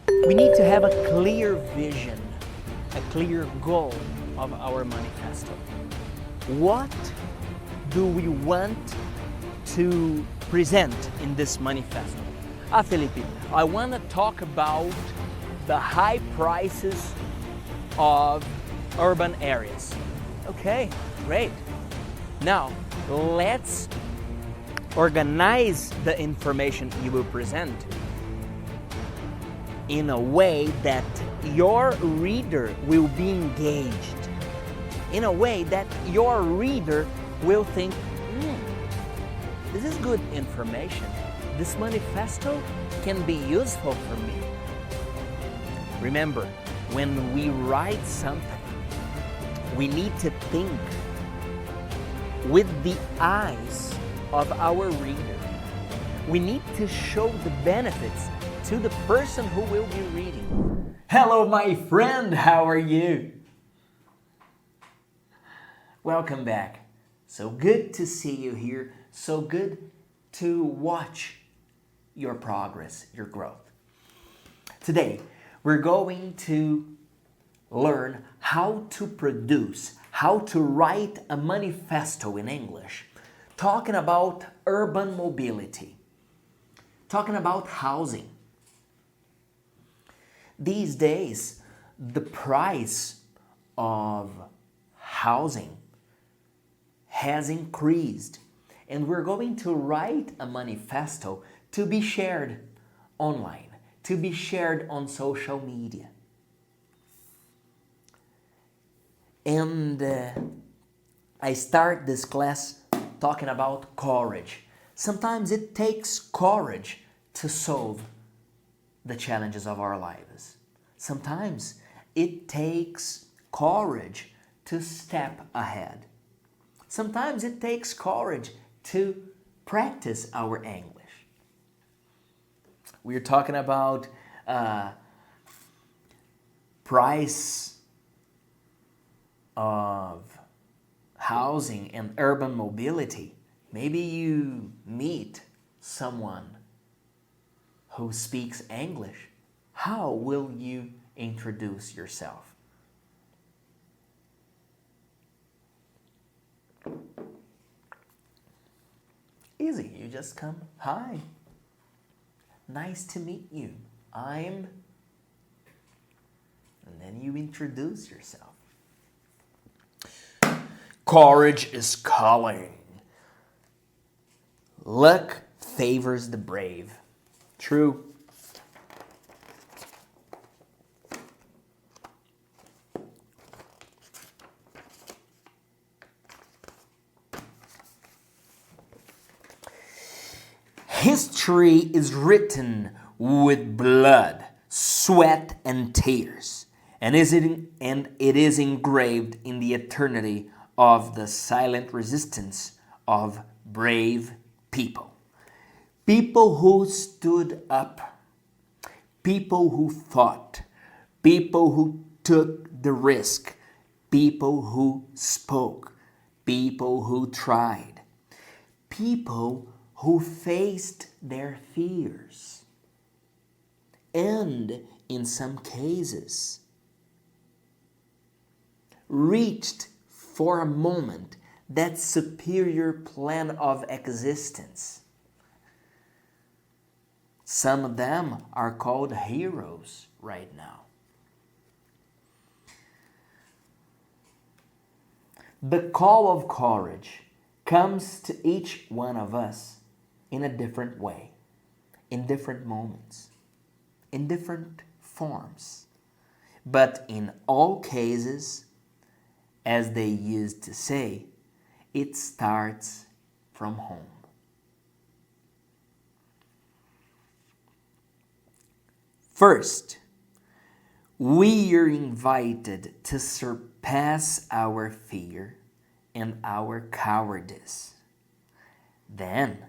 We need to have a clear vision, a clear goal of our manifesto. What do we want to present in this manifesto? Felipe, I want to talk about the high prices of urban areas. Okay, great. Now, let's organize the information you will present in a way that your reader will be engaged, in a way that your reader will think, this is good information. This manifesto can be useful for me. Remember, when we write something, we need to think with the eyes of our reader. We need to show the benefits to the person who will be reading. Hello, my friend, how are you? Welcome back. So good to see you here. So good to watch your progress, your growth. Today, we're going to learn how to produce, how to write a manifesto in English, talking about urban mobility, talking about housing. These days, the price of housing has increased, and we're going to write a manifesto to be shared online, to be shared on social media. And I start this class talking about courage. Sometimes it takes courage to solve the challenges of our lives. Sometimes it takes courage to step ahead. Sometimes it takes courage to practice our English. We're talking about price of housing and urban mobility. Maybe you meet someone who speaks English. How will you introduce yourself? Easy, you just come, hi, nice to meet you, I'm, and then you introduce yourself. Courage is calling. Luck favors the brave. True. History is written with blood, sweat, and tears, and it is engraved in the eternity of the silent resistance of brave people. People who stood up, people who fought, people who took the risk, people who spoke, people who tried, people who faced their fears, and in some cases reached for a moment that superior plan of existence. Some of them are called heroes right now. The call of courage comes to each one of us in a different way, in different moments, in different forms. But in all cases, as they used to say, it starts from home. First, we are invited to surpass our fear and our cowardice. Then,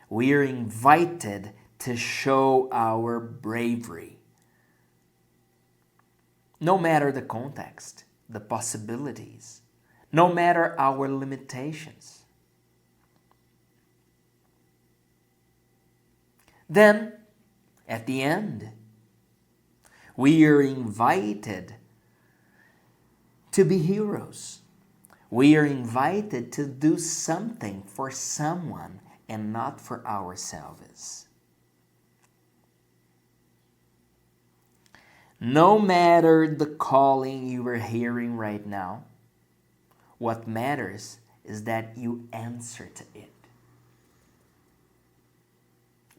we are invited to show our bravery. No matter the context, the possibilities, no matter our limitations. Then, at the end, We are invited to be heroes. We are invited to do something for someone and not for ourselves. No matter the calling you are hearing right now, what matters is that you answer to it.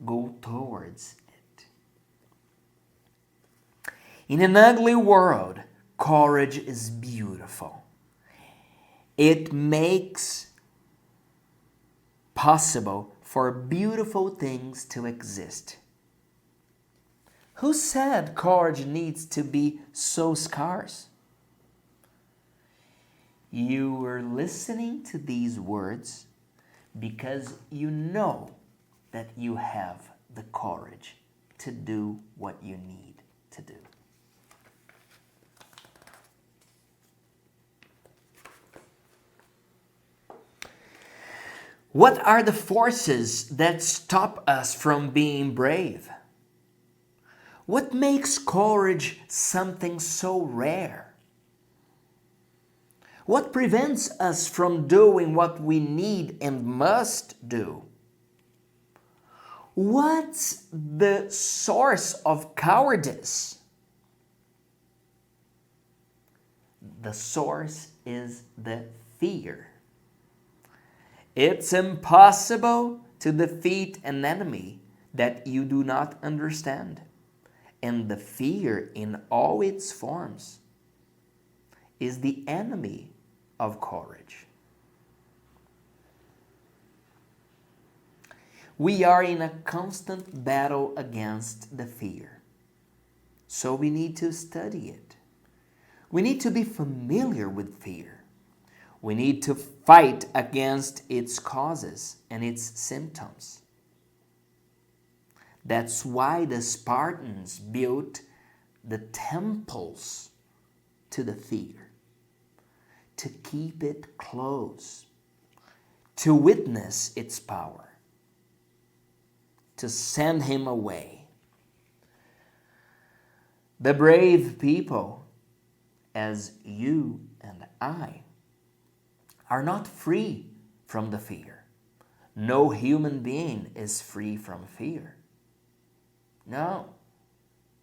Go towards it. In an ugly world, courage is beautiful. It makes possible for beautiful things to exist. Who said courage needs to be so scarce? You are listening to these words because you know that you have the courage to do what you need to do. What are the forces that stop us from being brave? What makes courage something so rare? What prevents us from doing what we need and must do? What's the source of cowardice? The source is the fear. It's impossible to defeat an enemy that you do not understand. And the fear in all its forms is the enemy of courage. We are in a constant battle against the fear. So we need to study it. We need to be familiar with fear. We need to fight against its causes and its symptoms. That's why the Spartans built the temples to the fear, to keep it close, to witness its power, to send him away. The brave people, as you and I, are not free from the fear. No human being is free from fear. No,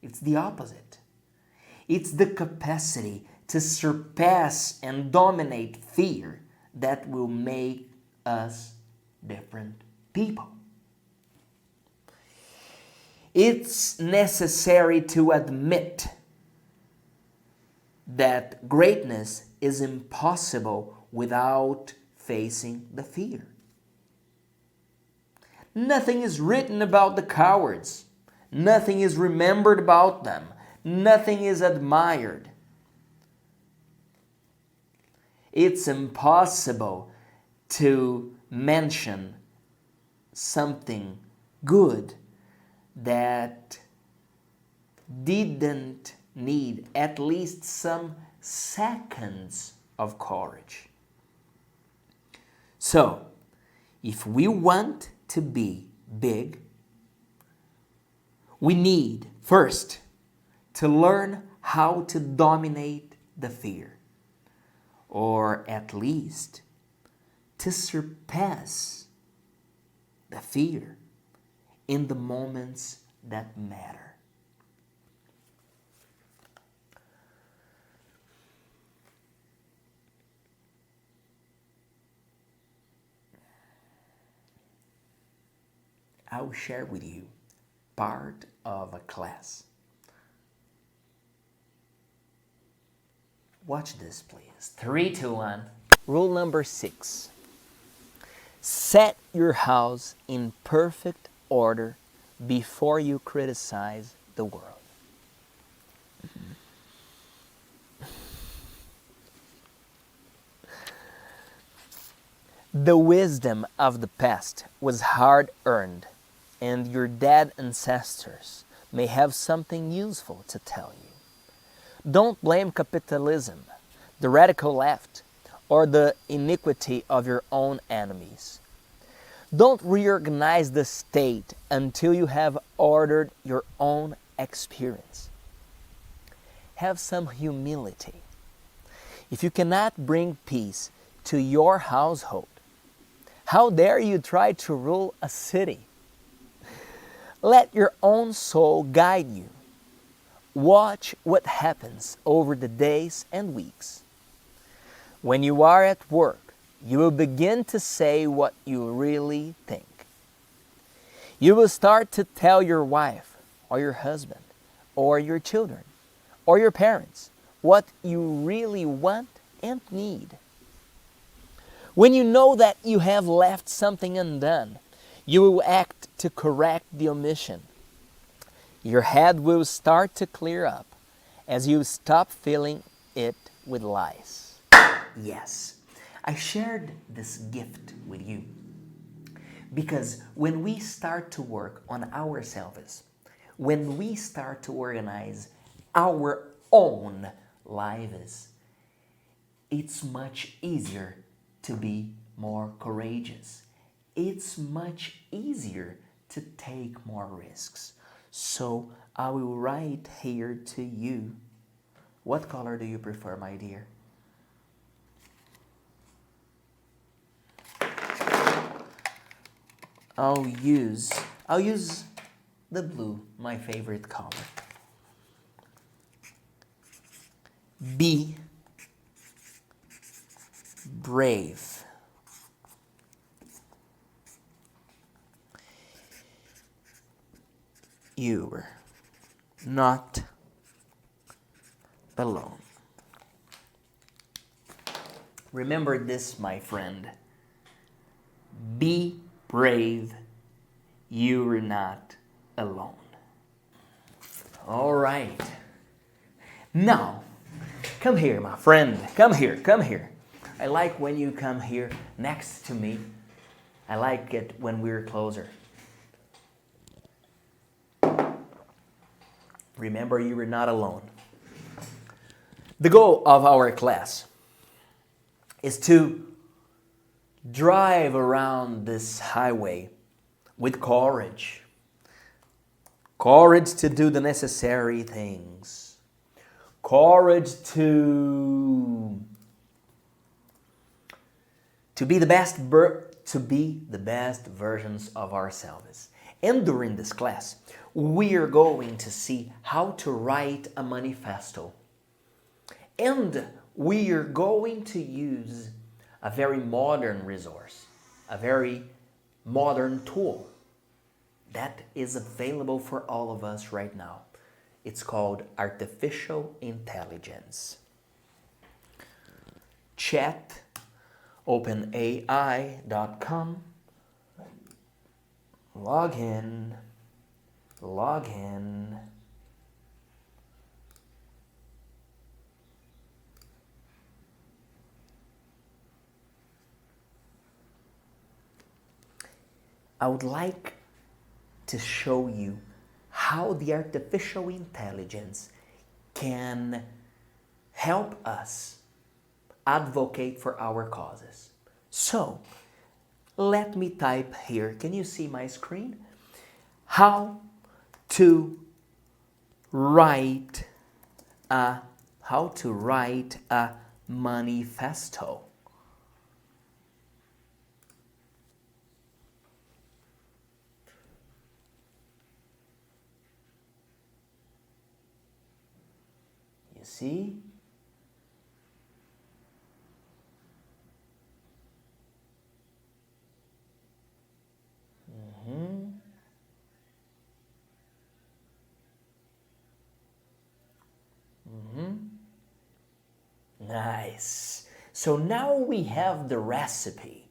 it's the opposite. It's the capacity to surpass and dominate fear that will make us different people. It's necessary to admit that greatness is impossible without facing the fear. Nothing is written about the cowards. Nothing is remembered about them. Nothing is admired. It's impossible to mention something good that didn't need at least some seconds of courage. So, if we want to be big, we need first to learn how to dominate the fear, or at least to surpass the fear in the moments that matter. I will share with you part of a class. Watch this, please. 3, 2, 1. Rule number 6. Set your house in perfect order before you criticize the world. The wisdom of the past was hard-earned, and your dead ancestors may have something useful to tell you. Don't blame capitalism, the radical left, or the iniquity of your own enemies. Don't reorganize the state until you have ordered your own experience. have some humility. If you cannot bring peace to your household, how dare you try to rule a city? Let your own soul guide you. Watch what happens over the days and weeks. When you are at work, you will begin to say what you really think. You will start to tell your wife or your husband or your children or your parents what you really want and need. When you know that you have left something undone, you will act to correct the omission. Your head will start to clear up as you stop filling it with lies. Yes, I shared this gift with you because when we start to work on ourselves, when we start to organize our own lives, it's much easier to be more courageous. It's much easier to take more risks. So I will write here to you. What color do you prefer, my dear? I'll use the blue, my favorite color. Be brave. You're not alone. Remember this, my friend. Be brave. You're not alone. All right. Now, come here, my friend. Come here, come here. I like when you come here next to me. I like it when we're closer. Remember, you are not alone. The goal of our class is to drive around this highway with courage. Courage to do the necessary things. Courage to be the best versions of ourselves. And during this class, we are going to see how to write a manifesto. And we are going to use a very modern resource, a very modern tool that is available for all of us right now. It's called artificial intelligence. Chat, openai.com, log in. I would like to show you how the artificial intelligence can help us advocate for our causes. So, let me type here. Can you see my screen? How to write a manifesto. You see? Nice. So now we have the recipe.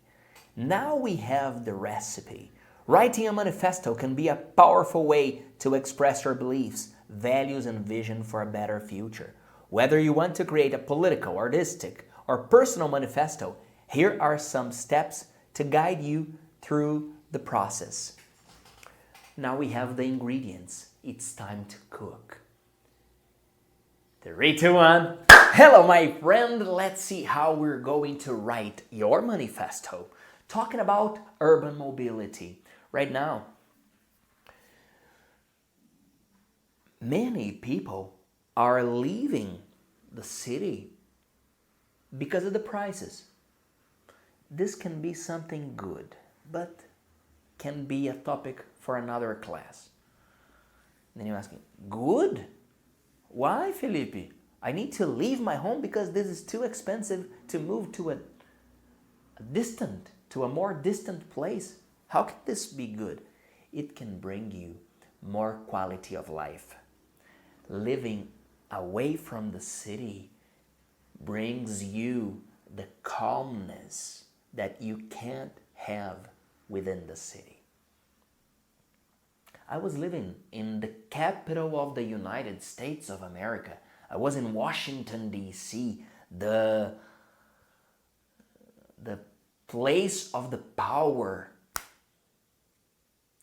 Writing a manifesto can be a powerful way to express your beliefs, values, and vision for a better future. Whether you want to create a political, artistic, or personal manifesto, here are some steps to guide you through the process. Now we have the ingredients. It's time to cook. 3, 2, 1. Hello, my friend. Let's see how we're going to write your manifesto. Talking about urban mobility. Right now, many people are leaving the city because of the prices. This can be something good, but can be a topic for another class. Then you're asking, good? Why, Felipe? I need to leave my home because this is too expensive to move to a more distant place. How can this be good? It can bring you more quality of life. Living away from the city brings you the calmness that you can't have within the city. I was living in the capital of the United States of America. I was in Washington, D.C., the place of the power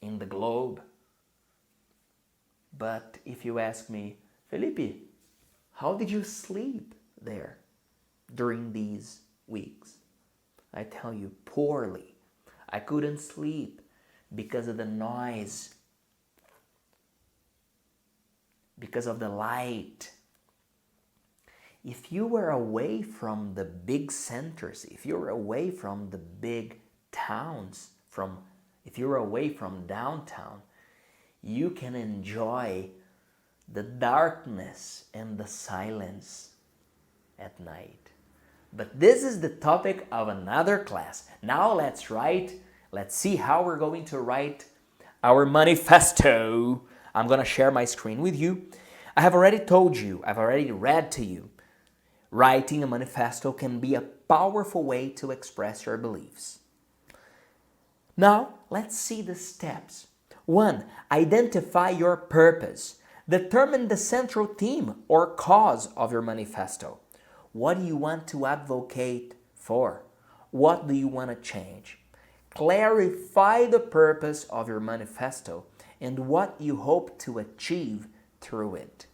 in the globe. But if you ask me, Felipe, how did you sleep there during these weeks? I tell you, poorly. I couldn't sleep because of the noise, because of the light. If you were away from the big centers, if you were away from the big towns, if you were away from downtown, you can enjoy the darkness and the silence at night. But this is the topic of another class. Now let's see how we're going to write our manifesto. I'm going to share my screen with you. I have already told you, I've already read to you, writing a manifesto can be a powerful way to express your beliefs. Now, let's see the steps. 1. Identify your purpose. Determine the central theme or cause of your manifesto. What do you want to advocate for? What do you want to change? Clarify the purpose of your manifesto and what you hope to achieve through it.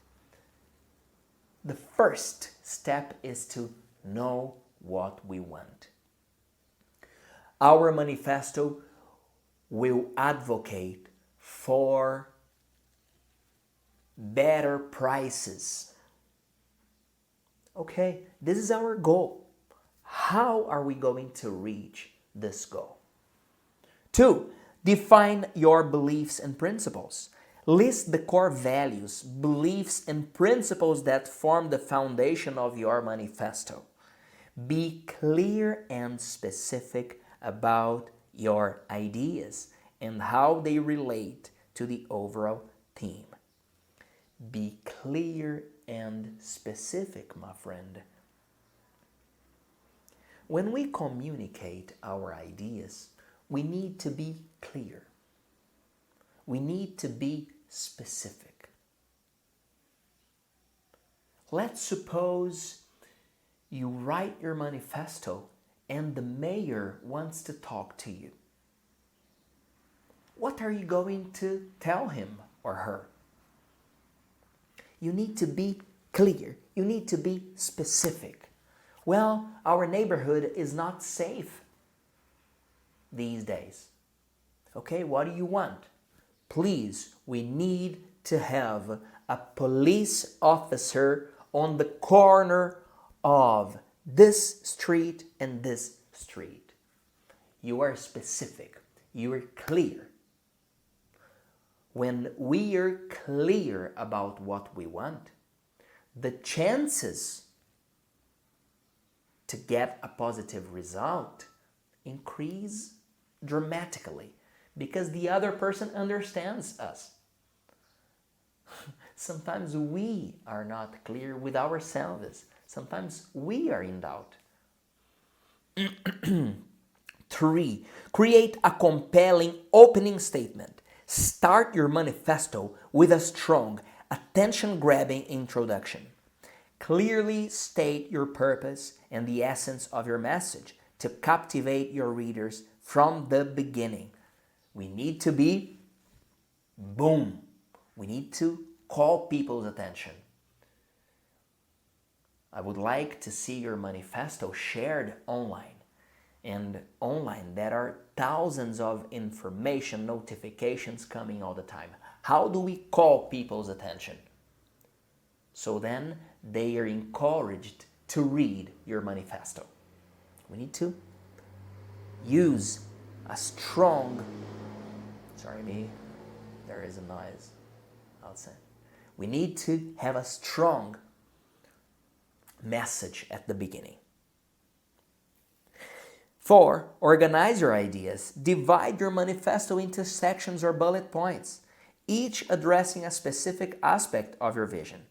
The first step is to know what we want. Our manifesto will advocate for better prices. Okay, this is our goal. How are we going to reach this goal? 2. Define your beliefs and principles. List the core values, beliefs, and principles that form the foundation of your manifesto. Be clear and specific about your ideas and how they relate to the overall theme. Be clear and specific, my friend. When we communicate our ideas, we need to be clear. We need to be specific. Let's suppose you write your manifesto and the mayor wants to talk to you. What are you going to tell him or her? You need to be clear. You need to be specific. Well, our neighborhood is not safe these days. Okay, what do you want? Please, we need to have a police officer on the corner of this street and this street. You are specific. You are clear. When we are clear about what we want, the chances to get a positive result increase dramatically because the other person understands us. Sometimes we are not clear with ourselves. Sometimes we are in doubt. 3. Create a compelling opening statement. Start your manifesto with a strong, attention-grabbing introduction. Clearly state your purpose and the essence of your message to captivate your readers from the beginning. We need to be boom. We need to call people's attention. I would like to see your manifesto shared online. And online, there are thousands of information notifications coming all the time. How do we call people's attention? So then they are encouraged to read your manifesto. We need to use a strong, sorry me, there is a noise outside. We need to have a strong message at the beginning. 4. Organize your ideas. Divide your manifesto into sections or bullet points, each addressing a specific aspect of your vision.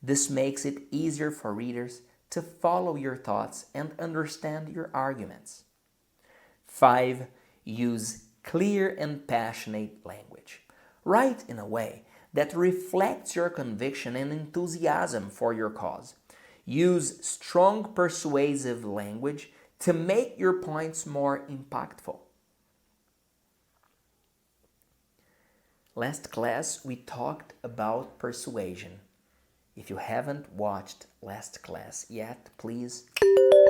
This makes it easier for readers to follow your thoughts and understand your arguments. 5. Use clear and passionate language. Write in a way that reflects your conviction and enthusiasm for your cause. Use strong, persuasive language to make your points more impactful. Last class, we talked about persuasion. If you haven't watched last class yet, please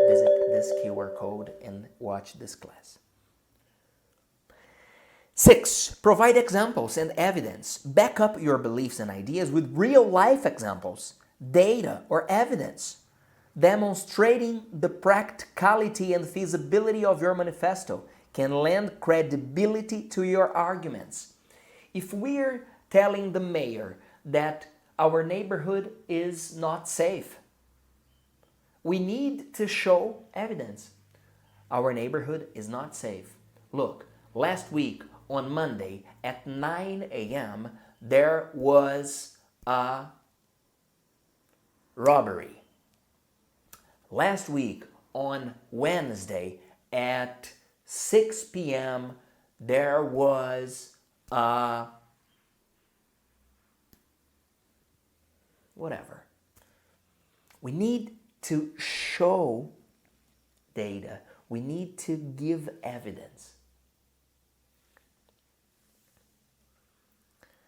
visit this QR code and watch this class. 6. Provide examples and evidence. Back up your beliefs and ideas with real-life examples, data, or evidence, demonstrating the practicality and feasibility of your manifesto can lend credibility to your arguments. If we're telling the mayor that our neighborhood is not safe, we need to show evidence. Our neighborhood is not safe. Look, last week on Monday at 9 a.m., there was a robbery. Last week on Wednesday at 6 p.m., there was a whatever. We need to show data. We need to give evidence.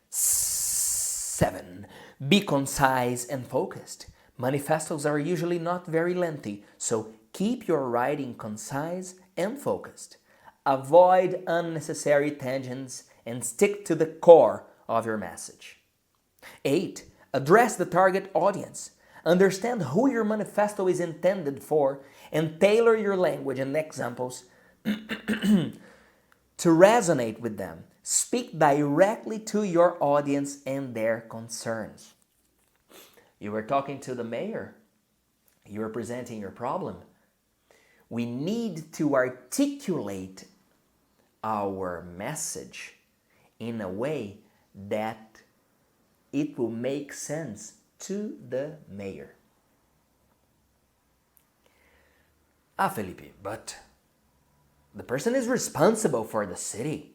7. Be concise and focused. Manifestos are usually not very lengthy, so keep your writing concise and focused. Avoid unnecessary tangents and stick to the core of your message. 8. Address the target audience. Understand who your manifesto is intended for and tailor your language and examples to resonate with them. Speak directly to your audience and their concerns. You were talking to the mayor. You were presenting your problem. We need to articulate our message in a way that it will make sense to the mayor. Felipe, but the person is responsible for the city.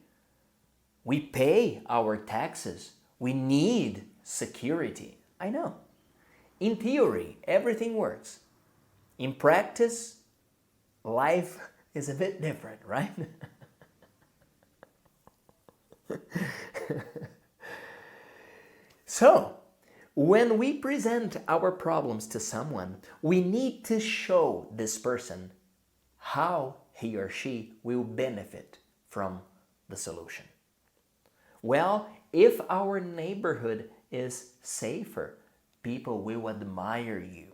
We pay our taxes. We need security. I know. In theory, everything works. In practice, life is a bit different, right? So, when we present our problems to someone, we need to show this person how he or she will benefit from the solution. Well, if our neighborhood is safer, people will admire you.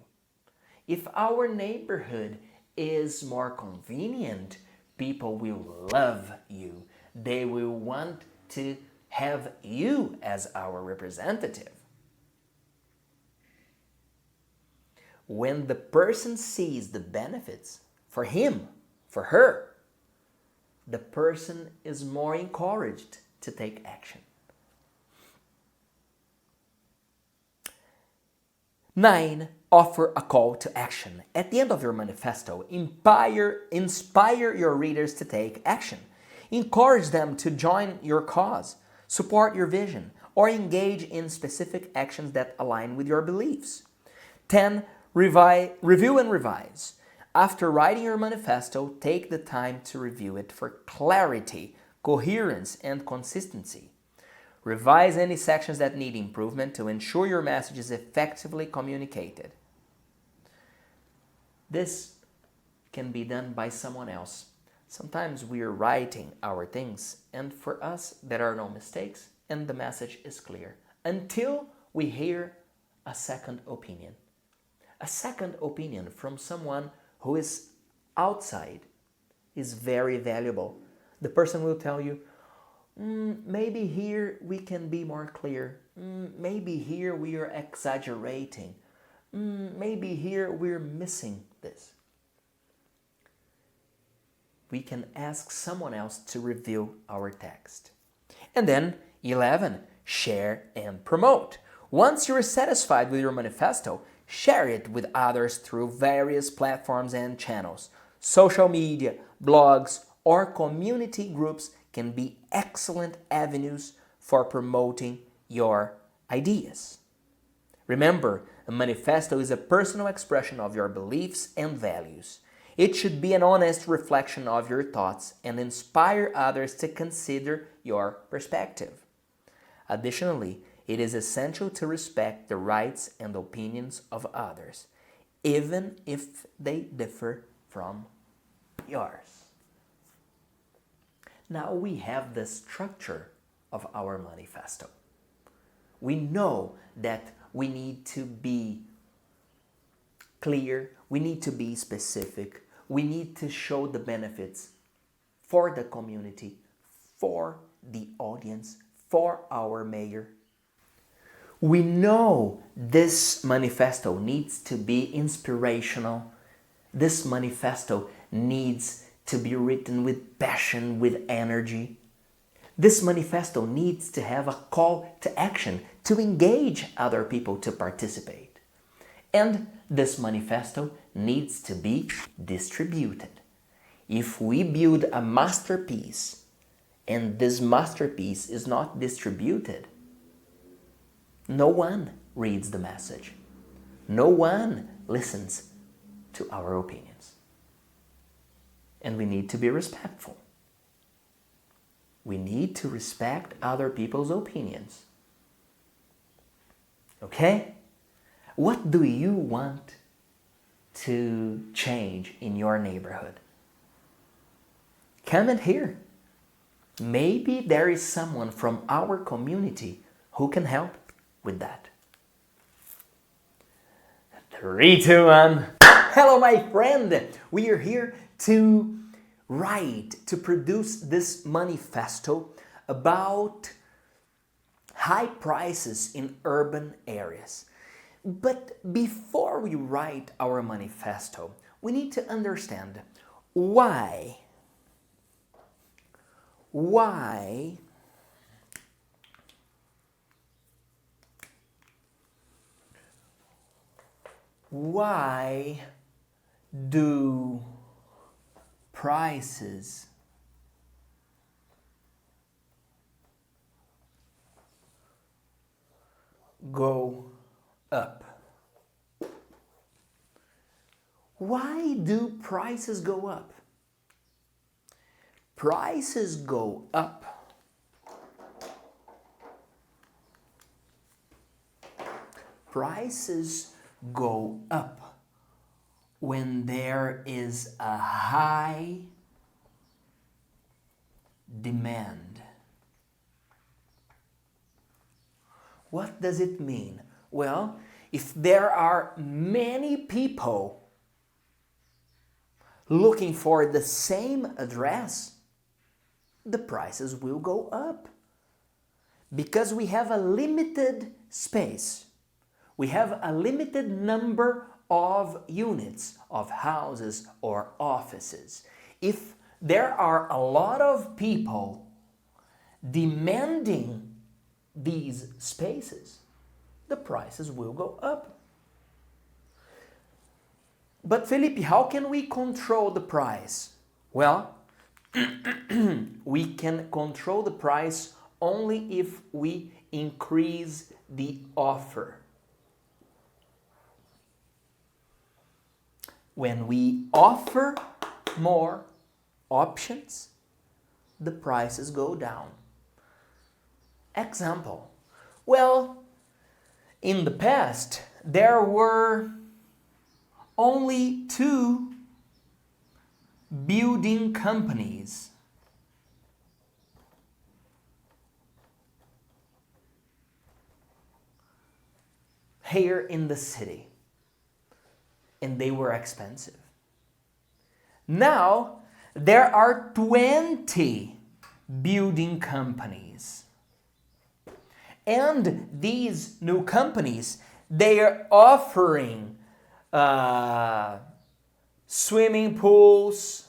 If our neighborhood is more convenient, people will love you. They will want to have you as our representative. When the person sees the benefits for him, for her, the person is more encouraged to take action. 9. Offer a call to action. At the end of your manifesto, inspire your readers to take action. Encourage them to join your cause, support your vision, or engage in specific actions that align with your beliefs. 10. Review and revise. After writing your manifesto, take the time to review it for clarity, coherence, and consistency. Revise any sections that need improvement to ensure your message is effectively communicated. This can be done by someone else. Sometimes we are writing our things, and for us there are no mistakes and the message is clear until we hear a second opinion. A second opinion from someone who is outside is very valuable. The person will tell you, maybe here we can be more clear. Maybe here we are exaggerating. Maybe here we're missing this. We can ask someone else to review our text. And then 11, share and promote. Once you're satisfied with your manifesto, share it with others through various platforms and channels. Social media, blogs, or community groups can be excellent avenues for promoting your ideas. Remember, a manifesto is a personal expression of your beliefs and values. It should be an honest reflection of your thoughts and inspire others to consider your perspective. Additionally, it is essential to respect the rights and opinions of others, even if they differ from yours. Now we have the structure of our manifesto. We know that we need to be clear, we need to be specific, we need to show the benefits for the community, for the audience, for our mayor. We know this manifesto needs to be inspirational. This manifesto needs to be written with passion, with energy. This manifesto needs to have a call to action to engage other people to participate. And this manifesto needs to be distributed. If we build a masterpiece and this masterpiece is not distributed, no one reads the message. No one listens to our opinions. And we need to be respectful. We need to respect other people's opinions. Okay? What do you want to change in your neighborhood? Comment here. Maybe there is someone from our community who can help with that. 3, 2, 1. Hello, my friend. We are here to write, to produce this manifesto about high prices in urban areas. But before we write our manifesto, we need to understand why do prices go up? Why do prices go up? Prices go up when there is a high demand. What does it mean? Well, if there are many people looking for the same address, the prices will go up. Because we have a limited space. We have a limited number of units, of houses or offices. If there are a lot of people demanding these spaces, the prices will go up. But Felipe, how can we control the price? Well, we can control the price only if we increase the offer. When we offer more options, the prices go down. Example. Well, in the past, there were only 2 building companies. here in the city, and they were expensive. Now, there are 20 building companies. And these new companies, they are offering swimming pools,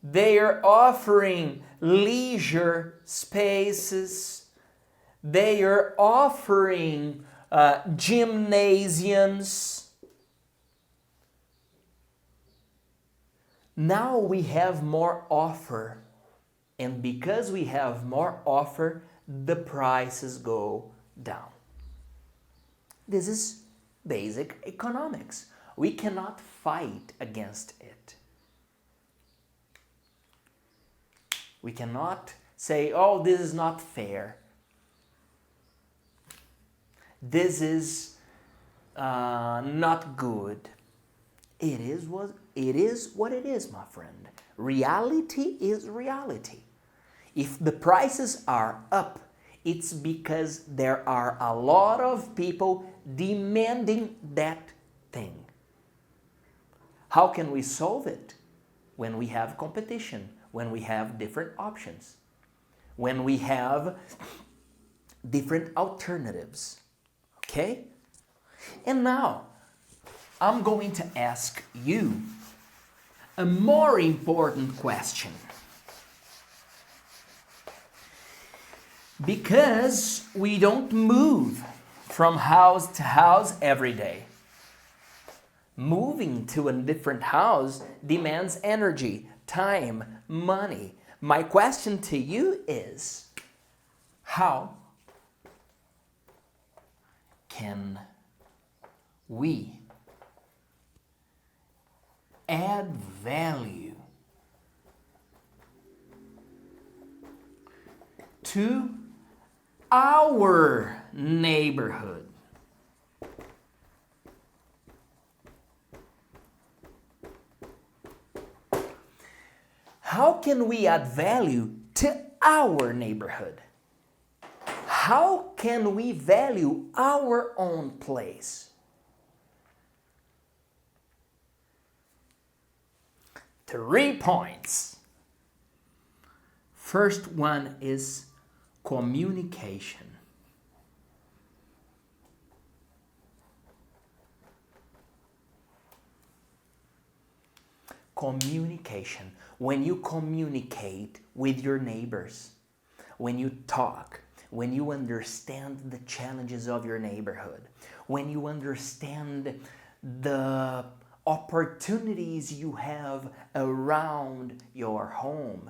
they are offering leisure spaces, they are offering gymnasiums. Now we have more offer, and because we have more offer, the prices go down. This is basic economics. We cannot fight against it. We cannot say, oh, this is not fair. This is not good. It is what it is, my friend. Reality is reality. If the prices are up, it's because there are a lot of people demanding that thing. How can we solve it? When we have competition, when we have different options, when we have different alternatives. Okay? And now, I'm going to ask you a more important question. Because we don't move from house to house every day. Moving to a different house demands energy, time, money. My question to you is, how can we add value to our neighborhood? How can we add value to our neighborhood? How can we value our own place? 3 points. First one is communication. Communication. When you communicate with your neighbors, when you talk, when you understand the challenges of your neighborhood, when you understand the opportunities you have around your home,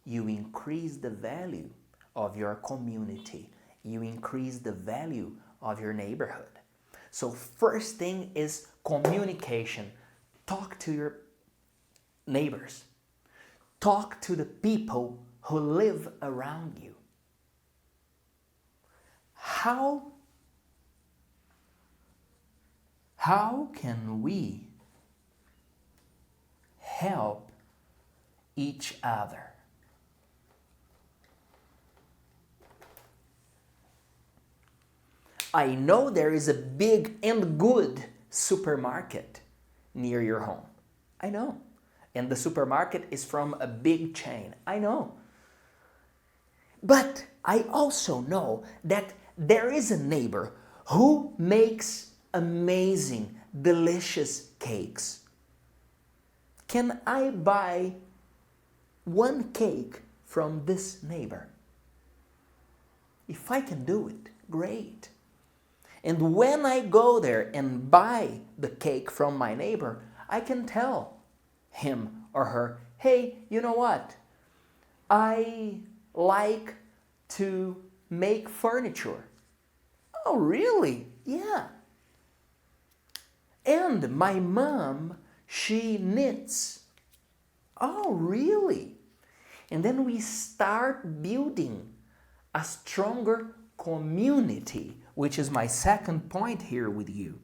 you increase the value of your community. You increase the value of your neighborhood. So first thing is communication. Talk to your neighbors. Talk to the people who live around you. How can we help each other? I know there is a big and good supermarket near your home. I know. And the supermarket is from a big chain. I know. But I also know that there is a neighbor who makes amazing, delicious cakes. Can I buy one cake from this neighbor? If I can do it, great. And when I go there and buy the cake from my neighbor, I can tell him or her, hey, you know what? I like to make furniture. Oh, really? Yeah. And my mom, she knits. Oh, really? And then we start building a stronger community, which is my second point here with you.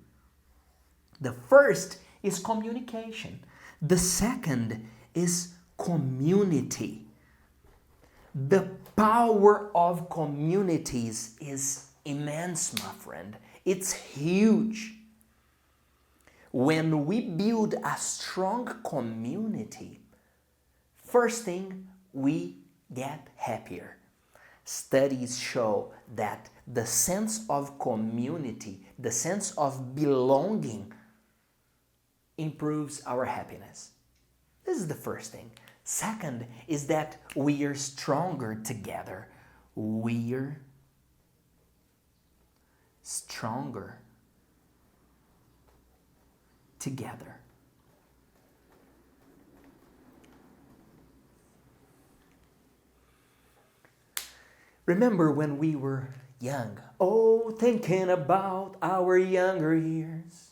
The first is communication. The second is community. The power of communities is immense, my friend. It's huge. When we build a strong community, first thing, we get happier. Studies show that the sense of community, the sense of belonging, improves our happiness. This is the first thing. Second is that we are stronger together. We're stronger together. Remember when we were young? Oh, thinking about our younger years.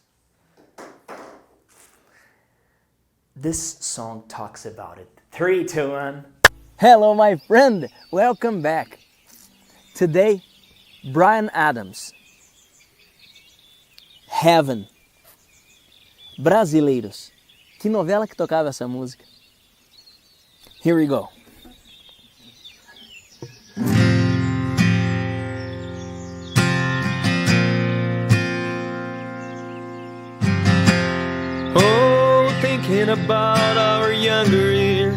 This song talks about it. 3, 2, 1. Hello, my friend. Welcome back. Today, Bryan Adams. Heaven. Brasileiros. Que novela que tocava essa música? Here we go. Thinking about our younger years,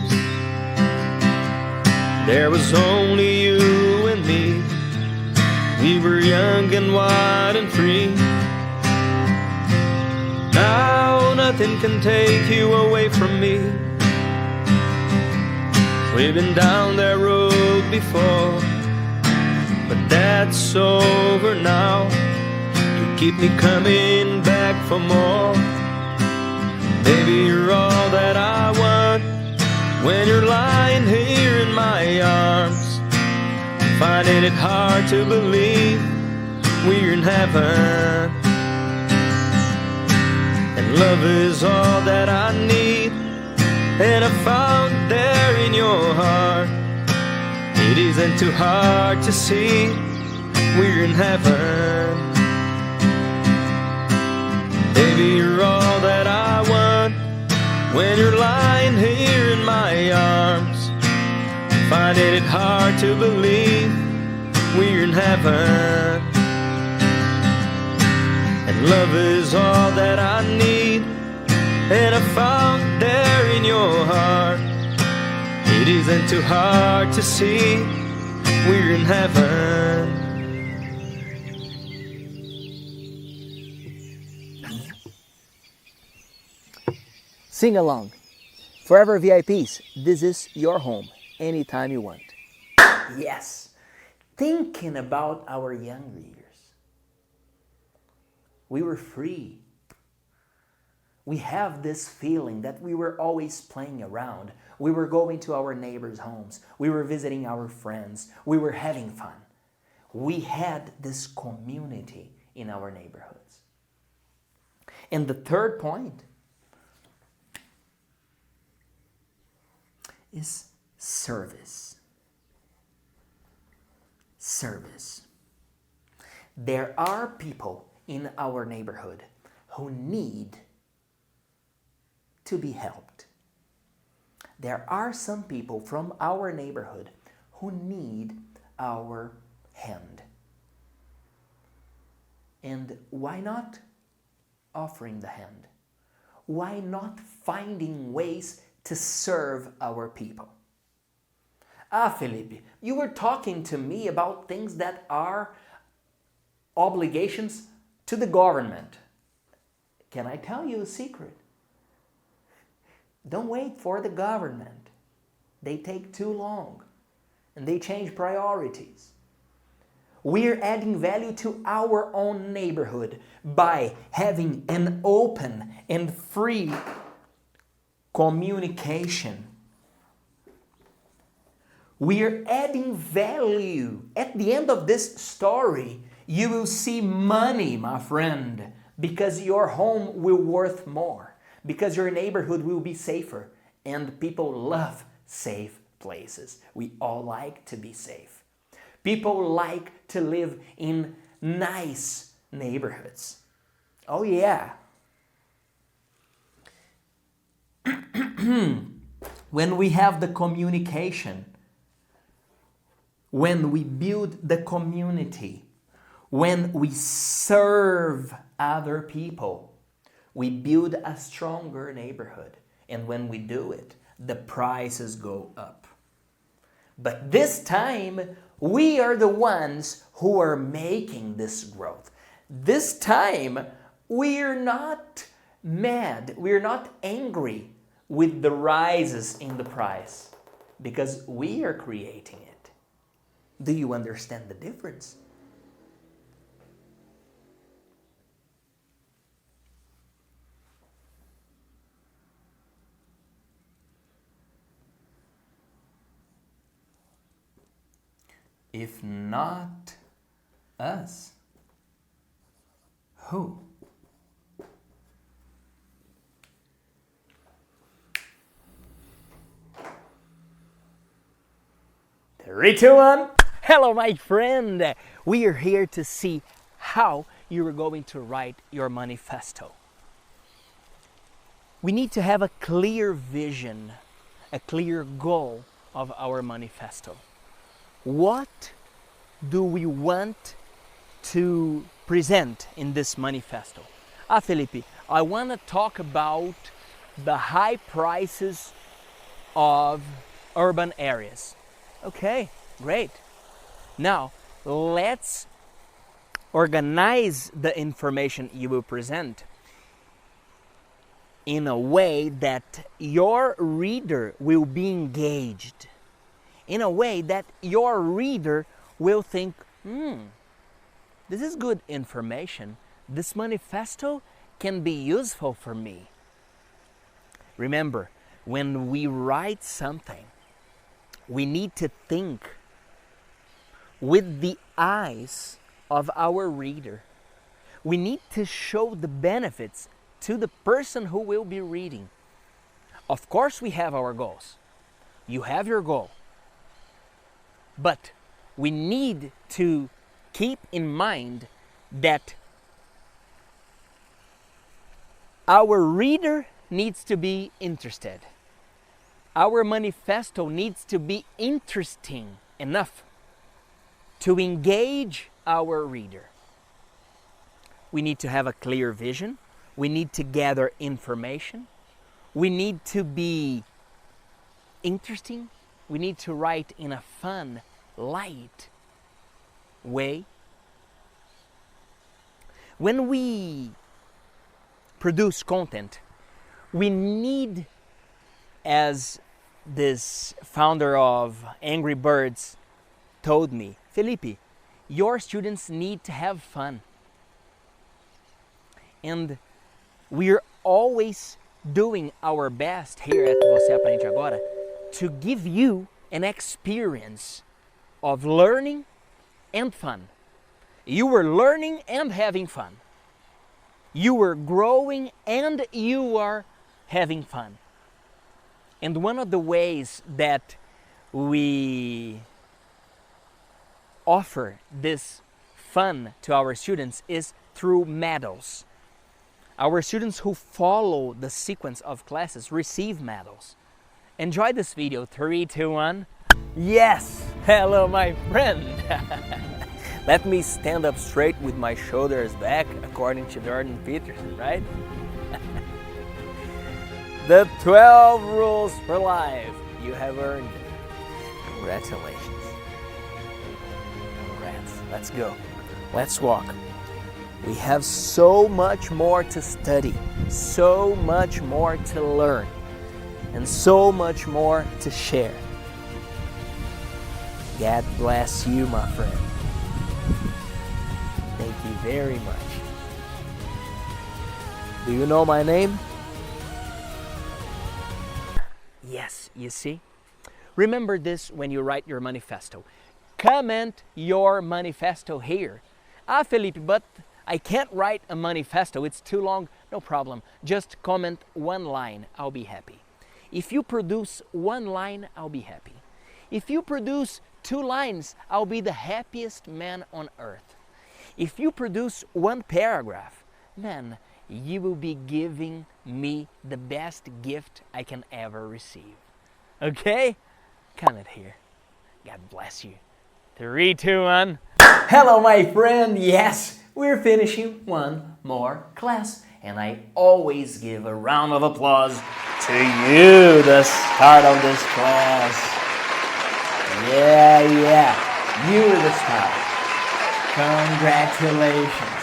there was only you and me. We were young and wild and free. Now nothing can take you away from me. We've been down that road before, but that's over now. You keep me coming back for more. Baby, you're all that I want. When you're lying here in my arms, finding it hard to believe we're in heaven. And love is all that I need, and I found it there in your heart. It isn't too hard to see we're in heaven. Baby, you're all that I want. When you're lying here in my arms, finding it hard to believe we're in heaven. And love is all that I need, and I found it there in your heart. It isn't too hard to see we're in heaven. Sing along. Forever VIPs, this is your home anytime you want. Yes, thinking about our younger years. We were free. We have this feeling that we were always playing around. We were going to our neighbors' homes. We were visiting our friends. We were having fun. We had this community in our neighborhoods. And the third point is service. Service. There are people in our neighborhood who need to be helped. There are some people from our neighborhood who need our hand. And why not offering the hand? Why not finding ways to serve our people? Ah, Felipe, you were talking to me about things that are obligations to the government. Can I tell you a secret? Don't wait for the government. They take too long and they change priorities. We're adding value to our own neighborhood by having an open and free communication. We're adding value. At the end of this story, you will see money, my friend, because your home will worth more, because your neighborhood will be safer, and people love safe places. We all like to be safe. People like to live in nice neighborhoods. Oh yeah. When we have the communication, when we build the community, When we serve other people, we build a stronger neighborhood. And when we do it, the prices go up. But this time, we are the ones who are making this growth. This time, we're not mad, we're not angry with the rises in the price because we are creating it. Do you understand the difference? If not us, who? Three, two, one. Hello, my friend. We are here to see how you are going to write your manifesto. We need to have a clear vision, a clear goal of our manifesto. What do we want to present in this manifesto? Felipe, I want to talk about the high prices of urban areas. Okay, great. Now, let's organize the information you will present in a way that your reader will be engaged. In a way that your reader will think, this is good information. This manifesto can be useful for me. Remember, when we write something, we need to think with the eyes of our reader. We need to show the benefits to the person who will be reading. Of course, we have our goals. You have your goal. But we need to keep in mind that our reader needs to be interested. Our manifesto needs to be interesting enough to engage our reader. We need to have a clear vision. We need to gather information. We need to be interesting. We need to write in a fun, light way. When we produce content, we need, as this founder of Angry Birds told me, Felipe, your students need to have fun. And we're always doing our best here at Você Aprende Agora to give you an experience of learning and fun. You were learning and having fun. You were growing and you are having fun. And one of the ways that we offer this fun to our students is through medals. Our students who follow the sequence of classes receive medals. Enjoy this video. 3, 2, 1. Yes! Hello, my friend! Let me stand up straight with my shoulders back, according to Jordan Peterson, right? The 12 rules for life. You have earned it. Congratulations. Congrats. Let's go. Let's walk. We have so much more to study, so much more to learn, and so much more to share. God bless you, my friend. Thank you very much. Do you know my name? Yes, you see? Remember this when you write your manifesto. Comment your manifesto here. Felipe, but I can't write a manifesto. It's too long. No problem. Just comment one line. I'll be happy. If you produce one line, I'll be happy. If you produce 2 lines, I'll be the happiest man on earth. If you produce 1 paragraph, then you will be giving me the best gift I can ever receive. Okay? Comment here. God bless you. 3, 2, 1. Hello, my friend. Yes, we're finishing one more class. And I always give a round of applause to you, the start of this class. Yeah. You're the start. Congratulations.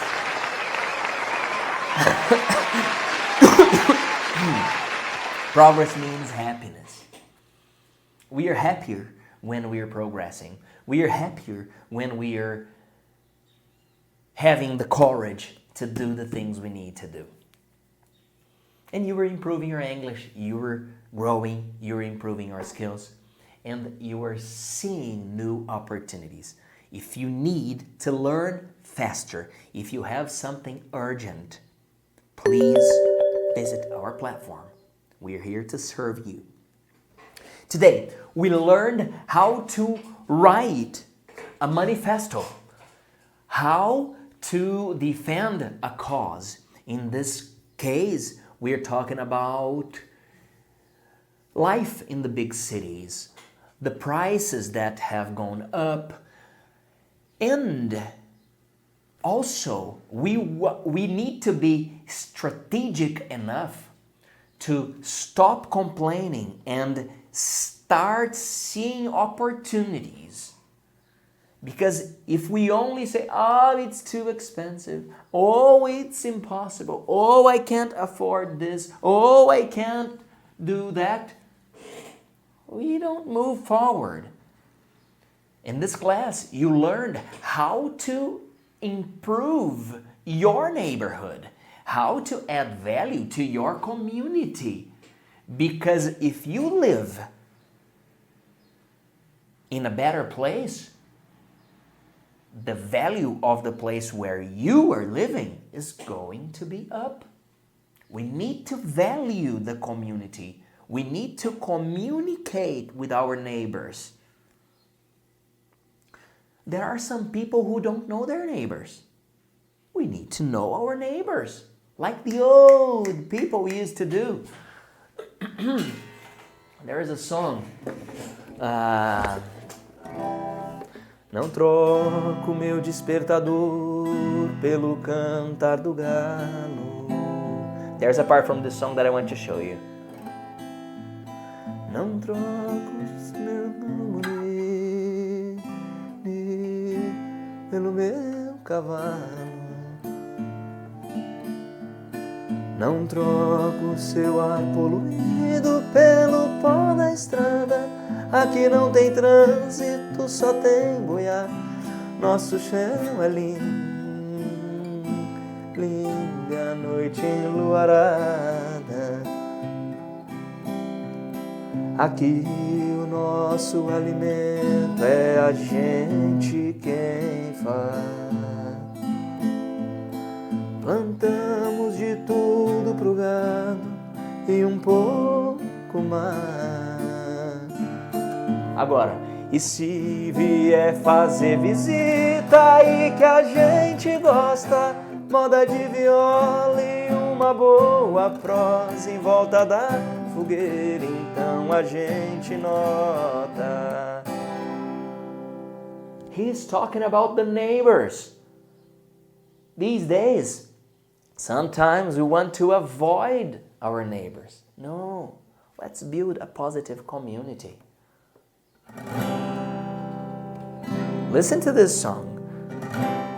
Progress means happiness. We are happier when we are progressing. We are happier when we are having the courage to do the things we need to do. And you are improving your English, you are growing, you are improving your skills, and you are seeing new opportunities. If you need to learn faster, if you have something urgent, please visit our platform. We are here to serve you. Today, we learned how to write a manifesto, how to defend a cause. In this case, we're talking about life in the big cities, the prices that have gone up, and also we need to be strategic enough to stop complaining and start seeing opportunities. Because if we only say, oh, it's too expensive, oh, it's impossible, oh, I can't afford this, oh, I can't do that, we don't move forward. In this class, you learned how to improve your neighborhood, how to add value to your community. Because if you live in a better place, the value of the place where you are living is going to be up. We need to value the community. We need to communicate with our neighbors. There are some people who don't know their neighbors. We need to know our neighbors, like the old people used to do. There is a song. Não troco meu despertador pelo cantar do galo. There's a part from this song that I want to show you. Não troco meu pelo meu cavalo. Não troco seu ar poluído pelo pó da estrada. Aqui não tem trânsito, só tem boiar. Nosso chão é lindo, linda noite enluarada. Aqui o nosso alimento é a gente quem faz. Plantamos de tudo pro gado e um pouco mais. Agora, e se vier fazer visita aí que a gente gosta, moda de viola e uma boa prosa em volta da fogueira, então a gente nota. He's talking about the neighbors. These days, sometimes we want to avoid our neighbors. No, let's build a positive community. Listen to this song.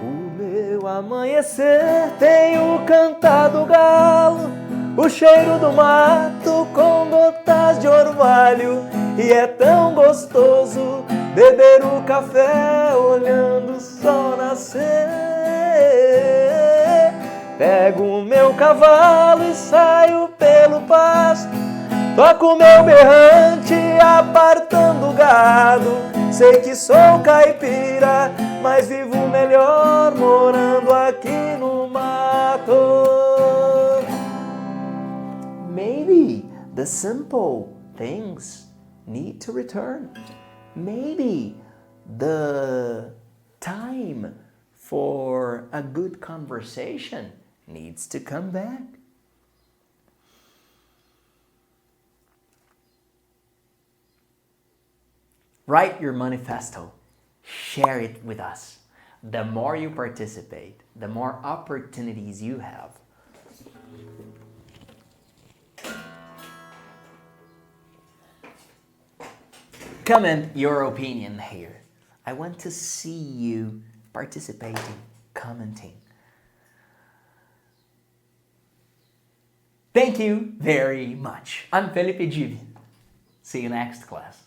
O meu amanhecer tem o cantar do galo, o cheiro do mato com gotas de orvalho, e é tão gostoso beber o café olhando o sol nascer. Pego o meu cavalo e saio pelo pasto, toco meu berrante apartando o gado. Sei que sou caipira, mas vivo melhor morando aqui no mato. Maybe the simple things need to return. Maybe the time for a good conversation needs to come back. Write your manifesto. share it with us. The more you participate, the more opportunities you have. Comment your opinion here. I want to see you participating, commenting. Thank you very much. I'm Felipe Dib. See you next class.